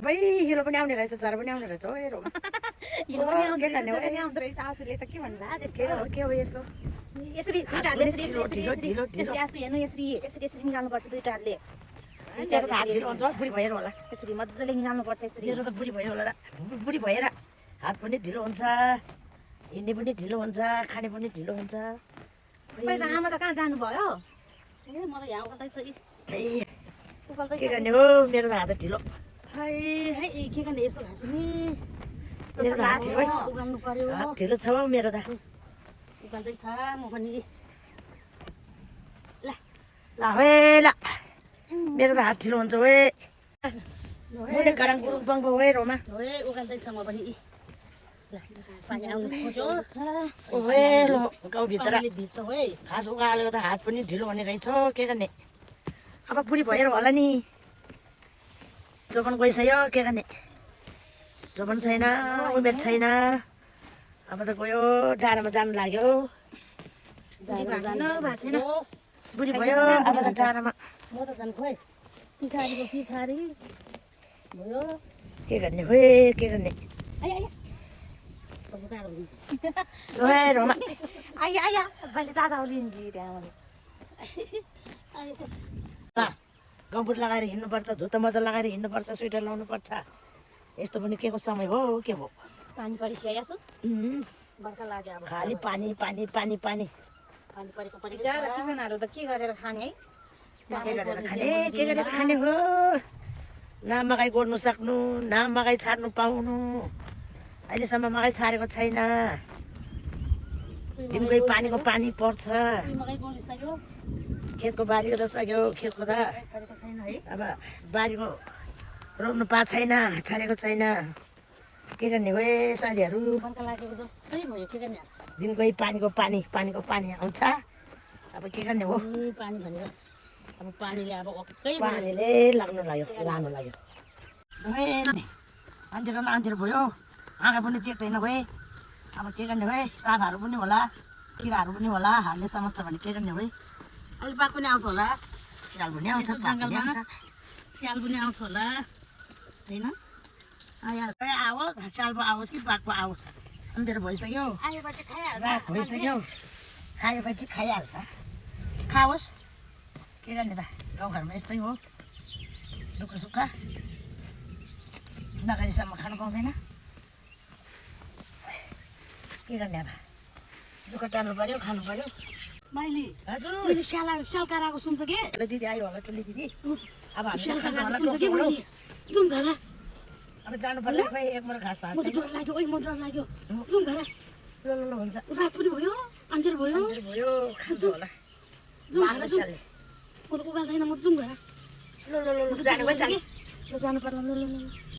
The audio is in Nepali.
सबै हिलो पनि आउने रहेछ जरा पनि आउने रहेछ हो हेरौँ के हो यस्तो यसरी दुईटा यसरी हेर्नु यसरी यसरी यसरी निकाल्नुपर्छ दुईटा हातले मेरो त हात ढिलो हुन्छ बुढी भएर होला यसरी मजाले निकाल्नुपर्छ यसरी मेरो त बुढी भयो होला बुढी भएर हात पनि ढिलो हुन्छ हिँड्ने पनि ढिलो हुन्छ खाने पनि ढिलो हुन्छ खै त आमा त कहाँ जानुभयो ए म त यहाँ उकाल्दै छ के गर्ने हो मेरो त हात ढिलो है है के गर्ने यस्तो घाँस पनि मेरो त हात ढिलो उकाल्नु पर्यो हात ढिलो छ हौ मेरो त उकाल्दै छ म पनि ल हे ल मेरो त हात ढिलो हुन्छ हे मुने गरङ गुरुङ बङ बङ हे रोमा ओए उकाल्दै छ म पनि पानी आउनु खोज्यो ओए लो गाउँभित्र भित्र है घाँस उकालेको त हात पनि ढिलो हुने रहेछ के गर्ने अब बुढी भएर होला नि जोबन गइसक्यो के गर्ने जोबन छैन उमेर छैन अब त गयो डाँडामा जानु लाग्यो बुढी भयो अब त डाँडामा म त झन् खोइ पछाडिको पछाडि भयो के गर्ने हो के गर्ने ओए रोमा आइया आइया मैले दादा ओलिन्जी त्यहाँ गम्बुट लगाएर हिँड्नुपर्छ जुत्ता मोजा लगाएर हिँड्नुपर्छ स्वेटर लाउनुपर्छ यस्तो पनि के को समय हो के हो पानी परिसकेको छु बर्खा लाग्यो अब खाली पानी पानी पानी पानी पानी परेको किसानहरू त के गरेर खाने है के गरेर खाने हो न मकै गोड्नु सक्नु न मकै छाड्नु पाउनु अहिलेसम्म मकै छाडेको छैन दिनकै पानीको पानी पर्छ खेतको बारीको त सक्यो खेतको त अब बारीको रोप्नु पाएको छैन छाडेको छैन के गर्ने हो साथीहरू दिनकै पानीको पानी पानीको पानी आउँछ अब के गर्ने हो पानी भनेर अब पानीले अब पानीले लाग्नु लाग्यो लानु लाग्यो अन्तिर भयो आँखा पनि देख्दैन भए अब के गर्ने भए साफहरू पनि होला किराहरू पनि होला हालले समात्छ भने के गर्ने भए अहिले बाघ पनि आउँछ होला स्याल पनि आउँछ स्याल पनि आउँछ होला होइन आओस् स्यालको आओस् कि बाघको आओस् अन्तिर भइसक्यो रात भइसक्यो खाएपछि खाइहाल्छ खाओस् के गर्ने त गाउँघरमा यस्तै हो दुःख सुख नगरीसम्म खानु पाउँदैन के गर्ने अब दुःख टाल्नु पर्यो खानु पर्यो मैले हजुर मैले स्याल कराएको सुन्छ के दिदी आयो होला टुली दिदी अब हामी स्याल खान्छ कराएको होला सुन्छ के मैले जाउँ घर अब जानु पर्ला खोइ एक मुठो घाँस म पाएको त डर लाग्यो ओइ म डर लाग्यो जाउँ घर ल हुन्छ रात पनि भयो अन्जेल भयो भयो खान्छ होला जाउँ घर बाख्रा स्यालले म त उकाल्दैन म जाउँ घर ल जानु पर्ला ल